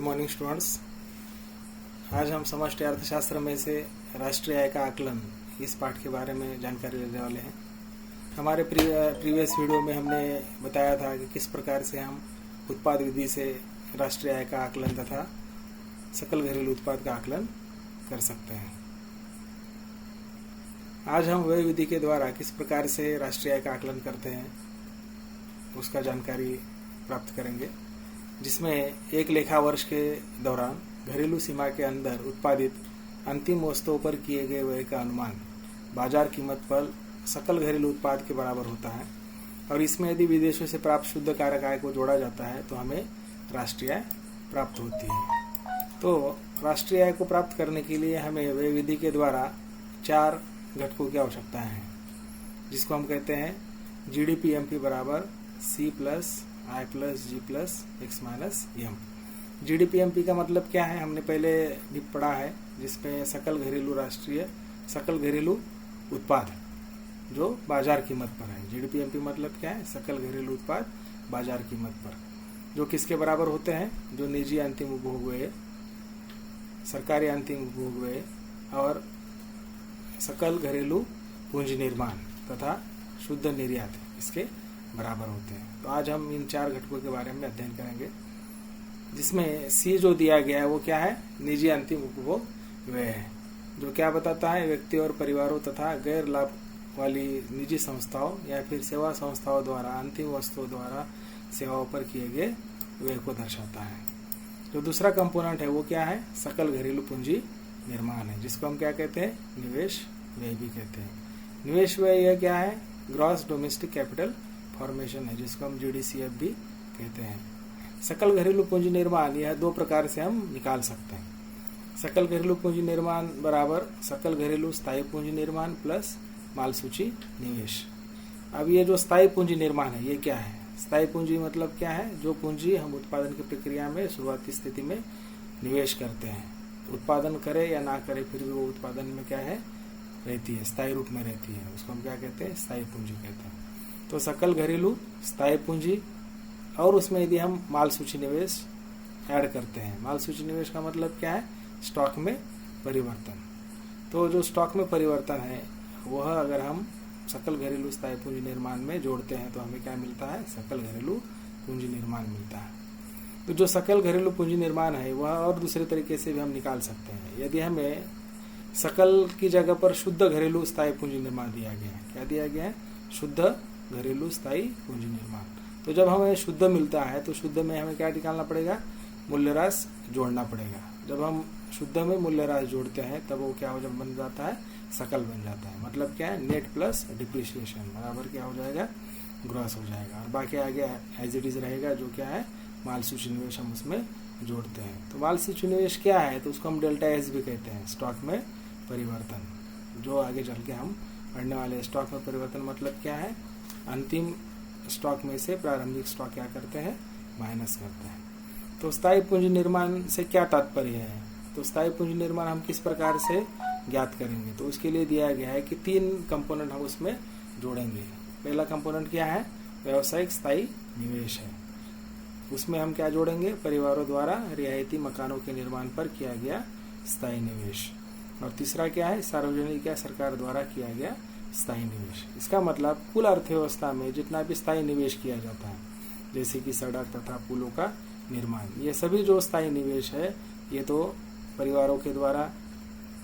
Good morning students. आज हम समष्टि अर्थशास्त्र में से राष्ट्रीय आय का आकलन इस पाठ के बारे में जानकारी लेने वाले हैं। हमारे प्रीवियस वीडियो में हमने बताया था कि किस प्रकार से हम उत्पाद विधि से राष्ट्रीय आय का आकलन तथा सकल घरेलू उत्पाद का आकलन कर सकते हैं। आज हम वह विधि के द्वारा किस प्रकार से राष्ट्रीय आय का आकलन करते हैं उसका जानकारी प्राप्त करेंगे, जिसमें एक लेखा वर्ष के दौरान घरेलू सीमा के अंदर उत्पादित अंतिम वस्तुओं पर किए गए व्यय का अनुमान बाजार कीमत पर सकल घरेलू उत्पाद के बराबर होता है और इसमें यदि विदेशों से प्राप्त शुद्ध कारक आय को जोड़ा जाता है तो हमें राष्ट्रीय आय प्राप्त होती है। तो राष्ट्रीय आय को प्राप्त करने के लिए हमें व्यय विधि के द्वारा 4 घटकों की आवश्यकता है, जिसको हम कहते हैं GDP-MP बराबर C plus I plus G plus X minus M। GDP-MP का मतलब क्या है हमने पहले भी पढ़ा है, जिसमें सकल घरेलू उत्पाद जो बाजार कीमत पर है। GDP-MP मतलब क्या है? सकल घरेलू उत्पाद बाजार कीमत पर, जो किसके बराबर होते हैं? जो निजी अंतिम उपभोग व्यय, सरकारी अंतिम उपभोग व्यय और सकल घरेलू पूंजी निर्माण तथा शुद्ध निर्यात इसके बराबर होते हैं। तो आज हम इन 4 घटकों के बारे में अध्ययन करेंगे, जिसमें C जो दिया गया है वो क्या है? निजी अंतिम उपभोग व्यय है, जो क्या बताता है? व्यक्ति और परिवारों तथा गैर लाभ वाली निजी संस्थाओं या फिर सेवा संस्थाओं द्वारा अंतिम वस्तुओं द्वारा सेवाओं पर किए गए व्यय को दर्शाता है। जो दूसरा कंपोनेंट है वो क्या है? सकल घरेलू पूंजी निर्माण है, जिसको हम क्या कहते हैं? निवेश व्यय भी कहते हैं। निवेश व्यय यह क्या है? ग्रॉस डोमेस्टिक कैपिटल फॉर्मेशन है, जिसको हम GDCF भी कहते हैं। सकल घरेलू पूंजी निर्माण यह 2 प्रकार से हम निकाल सकते हैं। सकल घरेलू पूंजी निर्माण बराबर सकल घरेलू स्थायी पूंजी निर्माण प्लस माल सूची निवेश। अब ये जो स्थायी पूंजी निर्माण है ये क्या है? स्थायी पूंजी मतलब क्या है? जो पूंजी हम उत्पादन की प्रक्रिया में शुरुआती स्थिति में निवेश करते हैं, उत्पादन करे या ना करे फिर भी वो उत्पादन में क्या है? रहती है, स्थायी रूप में रहती है, उसको हम क्या कहते हैं? स्थायी पूंजी कहते हैं। तो सकल घरेलू स्थायी पूंजी, और उसमें यदि हम माल सूची निवेश ऐड करते हैं। माल सूची निवेश का मतलब क्या है? स्टॉक में परिवर्तन। तो जो स्टॉक में परिवर्तन है वह अगर हम सकल घरेलू स्थायी पूंजी निर्माण में जोड़ते हैं तो हमें क्या मिलता है? सकल घरेलू पूंजी निर्माण मिलता है। तो जो सकल घरेलू पूंजी निर्माण है वह और दूसरे तरीके से भी हम निकाल सकते हैं। यदि हमें सकल की जगह पर शुद्ध घरेलू स्थायी पूंजी निर्माण दिया गया है, क्या दिया गया है? शुद्ध घरेलू स्थायी पूंजी निर्माण। तो जब हमें शुद्ध मिलता है तो शुद्ध में हमें क्या निकालना पड़ेगा? मूल्यह्रास जोड़ना पड़ेगा। जब हम शुद्ध में मूल्यह्रास जोड़ते हैं तब वो क्या हो जब बन जाता है? सकल बन जाता है। मतलब क्या है? नेट प्लस डिप्रिसिएशन बराबर क्या हो जाएगा? ग्रॉस हो जाएगा। और बाकी आगे एज इट इज रहेगा, जो क्या है? माल सूची निवेश हम उसमें जोड़ते हैं। तो माल सूची निवेश क्या है? तो उसको हम डेल्टा एस भी कहते हैं, स्टॉक में परिवर्तन, जो आगे चल के हम पढ़ने वाले। स्टॉक में परिवर्तन मतलब क्या है? अंतिम स्टॉक में से प्रारंभिक स्टॉक क्या करते हैं? माइनस करते हैं। तो स्थायी पूंजी निर्माण से क्या तात्पर्य है? तो स्थायी पूंजी निर्माण हम किस प्रकार से ज्ञात करेंगे? तो उसके लिए दिया गया है कि 3 कंपोनेंट हम उसमें जोड़ेंगे। पहला कंपोनेंट क्या है? व्यावसायिक स्थायी निवेश है। उसमें हम क्या जोड़ेंगे? परिवारों द्वारा रियायती मकानों के निर्माण पर किया गया स्थायी निवेश। और तीसरा क्या है? सार्वजनिक या सरकार द्वारा किया गया स्थायी निवेश। इसका मतलब कुल अर्थव्यवस्था में जितना भी स्थायी निवेश किया जाता है, जैसे कि सड़क तथा पुलों का निर्माण, ये सभी जो स्थायी निवेश है ये तो परिवारों के द्वारा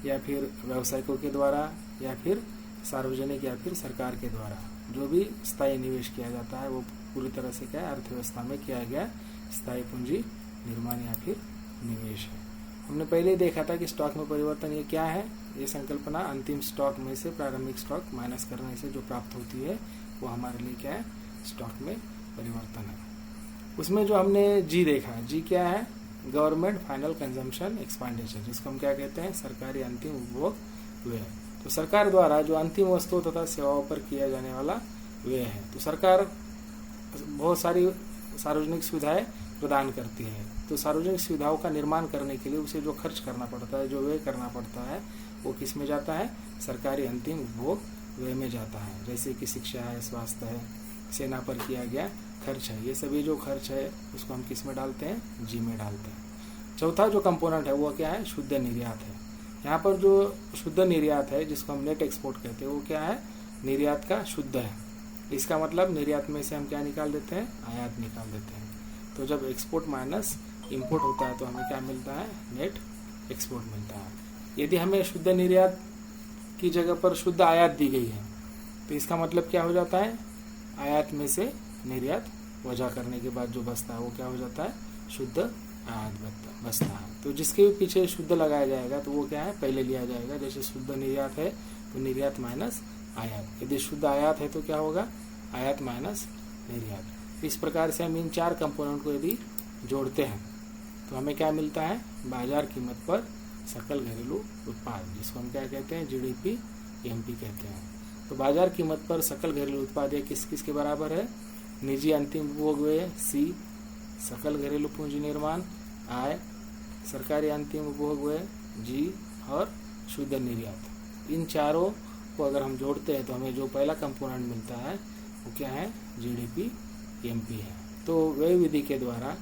या फिर व्यावसायिकों के द्वारा या फिर सार्वजनिक या फिर सरकार के द्वारा जो भी स्थायी निवेश किया जाता है वो पूरी तरह से क्या है? अर्थव्यवस्था में किया गया स्थायी पूंजी निर्माण या फिर निवेश है। हमने पहले ही देखा था कि स्टॉक में परिवर्तन ये क्या है? ये संकल्पना अंतिम स्टॉक में से प्रारंभिक स्टॉक माइनस करने से जो प्राप्त होती है वो हमारे लिए क्या है? स्टॉक में परिवर्तन है। उसमें जो हमने G देखा, G क्या है? गवर्नमेंट फाइनल कंजम्पशन एक्सपेंडिचर, जिसको हम क्या कहते हैं? सरकारी अंतिम उपभोग व्यय। तो सरकार द्वारा जो अंतिम वस्तुओं तथा सेवाओं पर किया जाने वाला व्यय है। तो सरकार बहुत सारी सार्वजनिक सुविधाएं प्रदान करती है। तो सार्वजनिक सुविधाओं का निर्माण करने के लिए उसे जो खर्च करना पड़ता है, जो व्यय करना पड़ता है, वो किस में जाता है? सरकारी अंतिम उपभोग व्यय में जाता है। जैसे कि शिक्षा है, स्वास्थ्य है, सेना पर किया गया खर्च है, ये सभी जो खर्च है उसको हम किस में डालते हैं? G में डालते हैं। चौथा जो कंपोनेंट है वो क्या है, शुद्ध निर्यात है। यहाँ पर जो शुद्ध निर्यात है जिसको हम नेट एक्सपोर्ट कहते हैं वो क्या है, निर्यात का शुद्ध है। इसका मतलब निर्यात में से हम क्या निकाल देते हैं, आयात निकाल देते हैं। तो जब एक्सपोर्ट माइनस इंपोर्ट होता है तो हमें क्या मिलता है, नेट एक्सपोर्ट मिलता है। यदि हमें शुद्ध निर्यात की जगह पर शुद्ध आयात दी गई है तो इसका मतलब क्या हो जाता है, आयात में से निर्यात वजह करने के बाद जो बचता है वो क्या हो जाता है, शुद्ध आयात बचता है। तो जिसके भी पीछे शुद्ध लगाया जाएगा तो वो क्या है, पहले लिया जाएगा। जैसे शुद्ध निर्यात है तो निर्यात माइनस आयात, यदि शुद्ध आयात है तो क्या होगा, आयात माइनस निर्यात। इस प्रकार से हम इन 4 कंपोनेंट को यदि जोड़ते हैं तो हमें क्या मिलता है, बाजार कीमत पर सकल घरेलू उत्पाद, जिसको हम क्या कहते हैं, जीडीपी एमपी कहते हैं। तो बाजार कीमत पर सकल घरेलू उत्पाद ये किस किस के बराबर है, निजी अंतिम उपभोग व्यय सी, सकल घरेलू पूंजी निर्माण आय, सरकारी अंतिम उपभोग व्यय जी, और शुद्ध निर्यात। इन चारों को अगर हम जोड़ते हैं तो हमें जो पहला कंपोनेंट मिलता है वो क्या है, जीडीपी एमपी है। तो व्यय विधि के द्वारा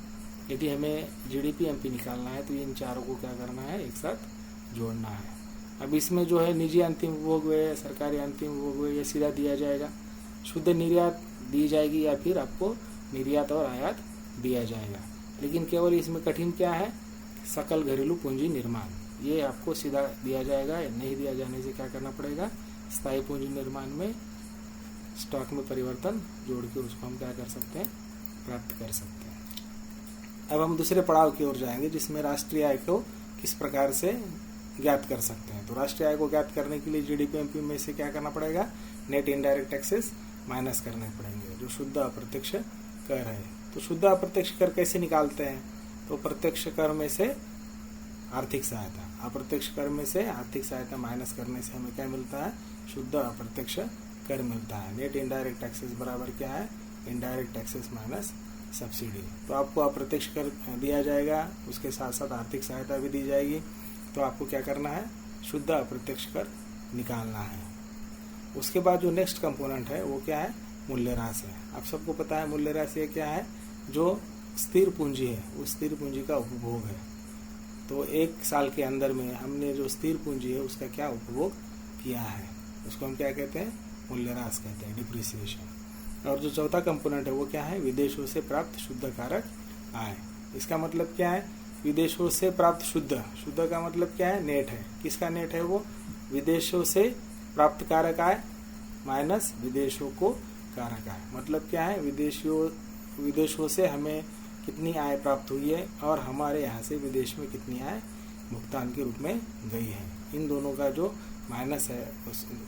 यदि हमें जीडीपी एमपी निकालना है तो इन चारों को क्या करना है, एक साथ जोड़ना है। अब इसमें जो है निजी अंतिम उपभोग व्यय, सरकारी अंतिम उपभोग व्यय ये सीधा दिया जाएगा, शुद्ध निर्यात दी जाएगी या फिर आपको निर्यात और आयात दिया जाएगा। लेकिन केवल इसमें कठिन क्या है, सकल घरेलू पूंजी निर्माण, ये आपको सीधा दिया जाएगा। नहीं दिया जाने से क्या करना पड़ेगा, स्थायी पूंजी निर्माण में स्टॉक में परिवर्तन जोड़ के उसको हम क्या कर सकते हैं, प्राप्त कर सकते हैं। अब हम दूसरे पड़ाव की ओर जाएंगे जिसमें राष्ट्रीय आय को किस प्रकार से ज्ञात कर सकते हैं। तो राष्ट्रीय आय को ज्ञात करने के लिए जीडीपी एमपी में से क्या करना पड़ेगा, नेट इनडायरेक्ट टैक्सेस माइनस करने पड़ेंगे, जो शुद्ध अप्रत्यक्ष कर है। तो शुद्ध अप्रत्यक्ष कर कैसे निकालते हैं, तो प्रत्यक्ष कर में से आर्थिक सहायता, अप्रत्यक्ष कर में से आर्थिक सहायता माइनस करने से हमें क्या मिलता है, शुद्ध अप्रत्यक्ष कर मिलता है। नेट इनडायरेक्ट टैक्सेस बराबर क्या है, इनडायरेक्ट टैक्सेस माइनस सब्सिडी। तो आपको अप्रत्यक्ष कर दिया जाएगा, उसके साथ साथ आर्थिक सहायता भी दी जाएगी। तो आपको क्या करना है, शुद्ध अप्रत्यक्ष कर निकालना है। उसके बाद जो नेक्स्ट कंपोनेंट है वो क्या है, मूल्यह्रास है। आप सबको पता है मूल्यह्रास ये क्या है, जो स्थिर पूंजी है उस स्थिर पूंजी का उपभोग है। तो 1 साल के अंदर में हमने जो स्थिर पूंजी है उसका क्या उपभोग किया है, उसको हम क्या कहते हैं, मूल्यह्रास कहते हैं, डिप्रिसिएशन। और जो चौथा कंपोनेंट है वो क्या है, विदेशों से प्राप्त शुद्ध कारक आय। इसका मतलब क्या है, विदेशों से प्राप्त शुद्ध, शुद्ध का मतलब क्या है, नेट है। किसका नेट है वो, विदेशों से प्राप्त कारक आय माइनस विदेशों को कारक आय। मतलब क्या है, विदेशों से हमें कितनी आय प्राप्त हुई है और हमारे यहाँ से विदेश में कितनी आय भुगतान के रूप में गई है। इन दोनों का जो माइनस है,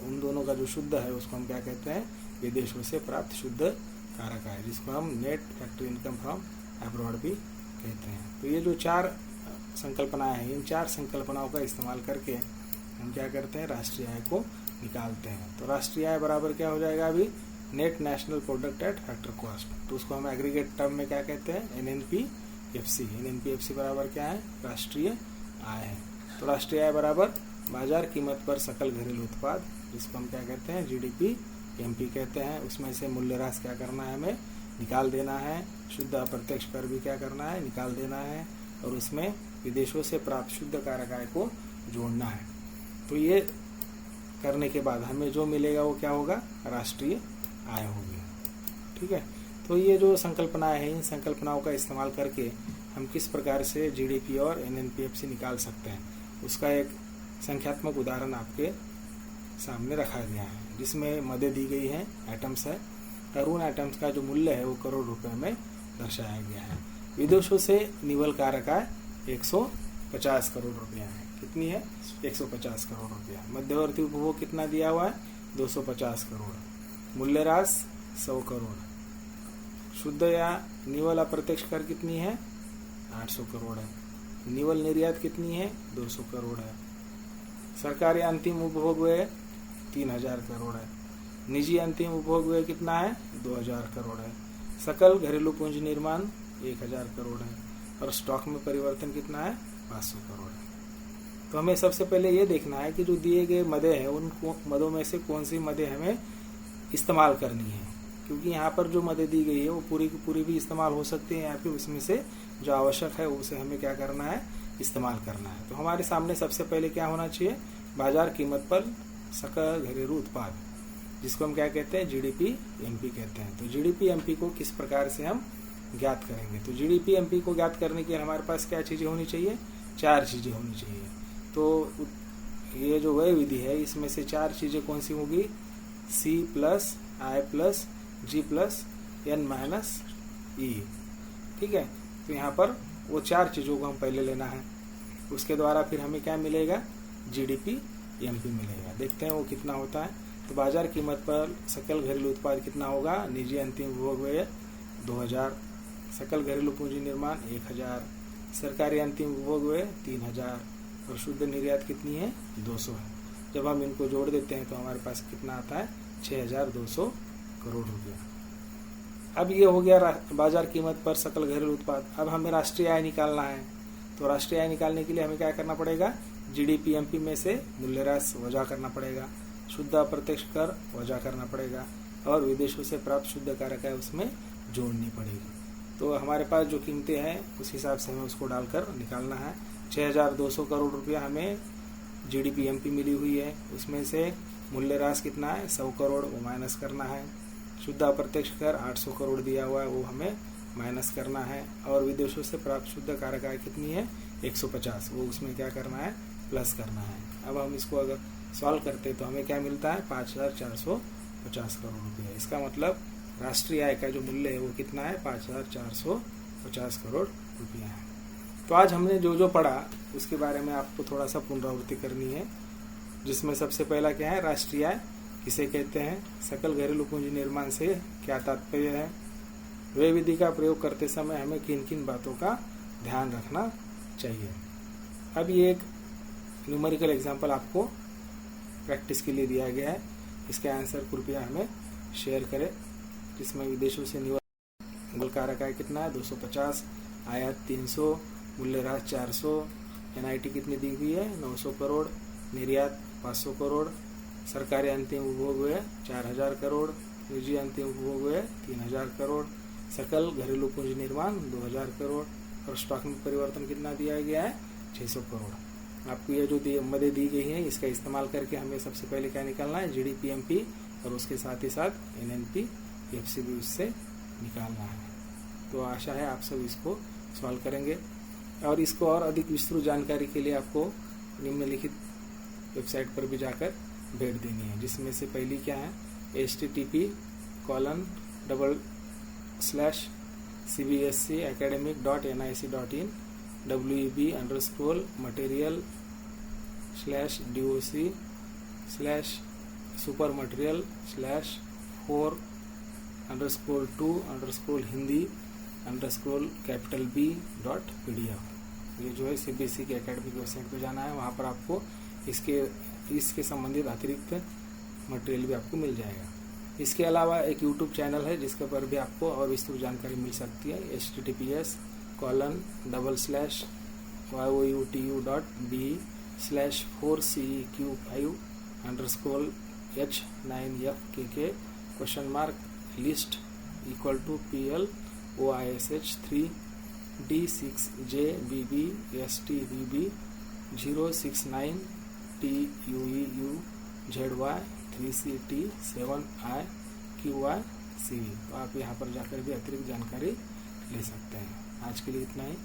उन दोनों का जो शुद्ध है उसको हम क्या कहते हैं, विदेशों से प्राप्त शुद्ध कारक आय, जिसको हम net factory income from abroad भी कहते हैं। तो ये जो 4 संकल्पनाएं हैं, इन 4 संकल्पनाओं का इस्तेमाल करके हम क्या करते हैं, राष्ट्रीय आय को निकालते हैं। तो राष्ट्रीय आय बराबर क्या हो जाएगा, अभी net national product at factor cost. तो उसको हम एग्रीगेट टर्म में क्या कहते हैं, एनएनपीएफसी। एनएनपीएफसी बराबर क्या है, राष्ट्रीय आय है। तो राष्ट्रीय आय बराबर बाजार कीमत पर सकल घरेलू उत्पाद, जिसको हम क्या कहते हैं, जीडीपी एमपी कहते हैं। उसमें से मूल्यह्रास क्या करना है, हमें निकाल देना है। शुद्ध अप्रत्यक्ष कर भी क्या करना है, निकाल देना है। और उसमें विदेशों से प्राप्त शुद्ध कारक आय को जोड़ना है। तो ये करने के बाद हमें जो मिलेगा वो क्या होगा, राष्ट्रीय आय होगी। ठीक है। तो ये जो संकल्पनाएं हैं, इन संकल्पनाओं का इस्तेमाल करके हम किस प्रकार से जीडीपी और एनएनपीएफसी निकाल सकते हैं, उसका एक संख्यात्मक उदाहरण आपके सामने रखा गया है, जिसमें मदें दी गई हैं, आइटम्स है, और उन आइटम्स का जो मूल्य है वो करोड़ रुपए में दर्शाया गया है। विदेशों से निवल कारक आय 150 करोड़ रुपया है। कितनी है, 150 करोड़ रुपया। मध्यवर्ती उपभोग कितना दिया हुआ है, 250 करोड़। मूल्यह्रास 100 करोड़। शुद्ध या निवल अप्रत्यक्ष कर कितनी है, 800 करोड़ है। निवल निर्यात कितनी है, 200 करोड़ है। सरकारी अंतिम उपभोग व्यय 3000 करोड़ है। निजी अंतिम उपभोग व्यय कितना है, 2000 करोड़ है। सकल घरेलू पूंजी निर्माण 1000 करोड़ है। और स्टॉक में परिवर्तन कितना है, 500 करोड़ है। तो हमें सबसे पहले ये देखना है कि जो दिए गए मदें हैं उन मदों में से कौन सी मदें हमें इस्तेमाल करनी है, क्योंकि यहाँ पर जो मदें दी गई है वो पूरी की पूरी भी इस्तेमाल हो सकती है, या फिर उसमें से जो आवश्यक है उसे हमें क्या करना है, इस्तेमाल करना है। तो हमारे सामने सबसे पहले क्या होना चाहिए, बाजार कीमत पर सकल घरेलू उत्पाद, जिसको हम क्या कहते हैं, जीडीपी एमपी कहते हैं। तो जीडीपी एमपी को किस प्रकार से हम ज्ञात करेंगे। तो जीडीपी एमपी को ज्ञात करने के लिए हमारे पास क्या चीजें होनी चाहिए, 4 चीजें होनी चाहिए। तो ये जो व्यय विधि है इसमें से 4 चीजें कौन सी होगी, सी प्लस आई प्लस जी प्लस एन माइनस ई। ठीक है, तो यहाँ पर वो 4 चीजों को हम पहले लेना है, उसके द्वारा फिर हमें क्या मिलेगा, जीडीपी एमपी मिलेगा। देखते हैं वो कितना होता है। तो बाजार कीमत पर सकल घरेलू उत्पाद कितना होगा, निजी अंतिम उपभोग व्यय 2000, सकल घरेलू पूंजी निर्माण 1000, सरकारी अंतिम उपभोग व्यय 3000 और शुद्ध निर्यात कितनी है, 200 है। जब हम इनको जोड़ देते हैं तो हमारे पास कितना आता है, 6200 करोड़ रुपया। अब ये हो गया बाजार कीमत पर सकल घरेलू उत्पाद। अब हमें राष्ट्रीय आय निकालना है। तो राष्ट्रीय आय निकालने के लिए हमें क्या करना पड़ेगा, जीडीपी एमपी में से मूल्यह्रास वजा करना पड़ेगा, शुद्ध अप्रत्यक्ष कर वजा करना पड़ेगा और विदेशों से प्राप्त शुद्ध कारक है उसमें जोड़नी पड़ेगी। तो हमारे पास जो कीमतें हैं उस हिसाब से हमें उसको डालकर निकालना है। 6200 करोड़ रुपया हमें जीडीपी एमपी मिली हुई है, उसमें से मूल्यह्रास कितना है, 100 करोड़, वो माइनस करना है। शुद्ध अप्रत्यक्ष कर 800 करोड़ दिया हुआ है, वो हमें माइनस करना है। और विदेशों से प्राप्त शुद्ध कारक आय कितनी है, 150, वो उसमें क्या करना है, प्लस करना है। अब हम इसको अगर सॉल्व करते हैं तो हमें क्या मिलता है, 5450 करोड़ रुपया। इसका मतलब राष्ट्रीय आय का जो मूल्य है वो कितना है, 5450 करोड़ रुपया है। तो आज हमने जो जो पढ़ा उसके बारे में आपको थोड़ा सा पुनरावृत्ति करनी है, जिसमें सबसे पहला क्या है, राष्ट्रीय आय किसे कहते हैं, सकल घरेलू पूंजी निर्माण से क्या तात्पर्य है, व्यय विधि का प्रयोग करते समय हमें किन किन बातों का ध्यान रखना चाहिए। अब ये एक न्यूमेरिकल एग्जाम्पल आपको प्रैक्टिस के लिए दिया गया है, इसका आंसर कृपया हमें शेयर करें। जिसमें विदेशों से निवल कारक आय कितना है, 250, आयात 300, मूल्यह्रास 400, एनआईटी कितनी दी हुई है, 900 करोड़, निर्यात 500 करोड़, सरकारी अंतिम उपभोग व्यय 4000 करोड़, निजी अंतिम उपभोग व्यय 3000 करोड़, सकल घरेलू पूंजी निर्माण 2000 करोड़ और स्टॉक में परिवर्तन कितना दिया गया है, 600 करोड़। आपको ये जो मदें दी गई हैं इसका इस्तेमाल करके हमें सबसे पहले क्या निकालना है, जीडीपी एमपी और उसके साथ ही साथ एनएनपी एफसी भी उससे निकालना है। तो आशा है आप सब इसको सॉल्व करेंगे और इसको और अधिक विस्तृत जानकारी के लिए आपको निम्नलिखित वेबसाइट पर भी जाकर भेंट देनी है, जिसमें से पहली क्या है, http://cbscacademic.nic.in web/super_material/4_2_hindi_B.pdf। ये जो है सीबीएसई के एकेडमिक वेबसाइट पर जाना है, वहाँ पर आपको इसके संबंधित अतिरिक्त मटेरियल भी आपको मिल जाएगा। इसके अलावा एक यूट्यूब चैनल है जिसके पर भी आपको और विस्तृत जानकारी मिल सकती है, https://YOUTU.B/4CEQIU_3CT7IQY CV। तो आप यहाँ पर जाकर भी अतिरिक्त जानकारी ले सकते हैं। आज के लिए इतना ही।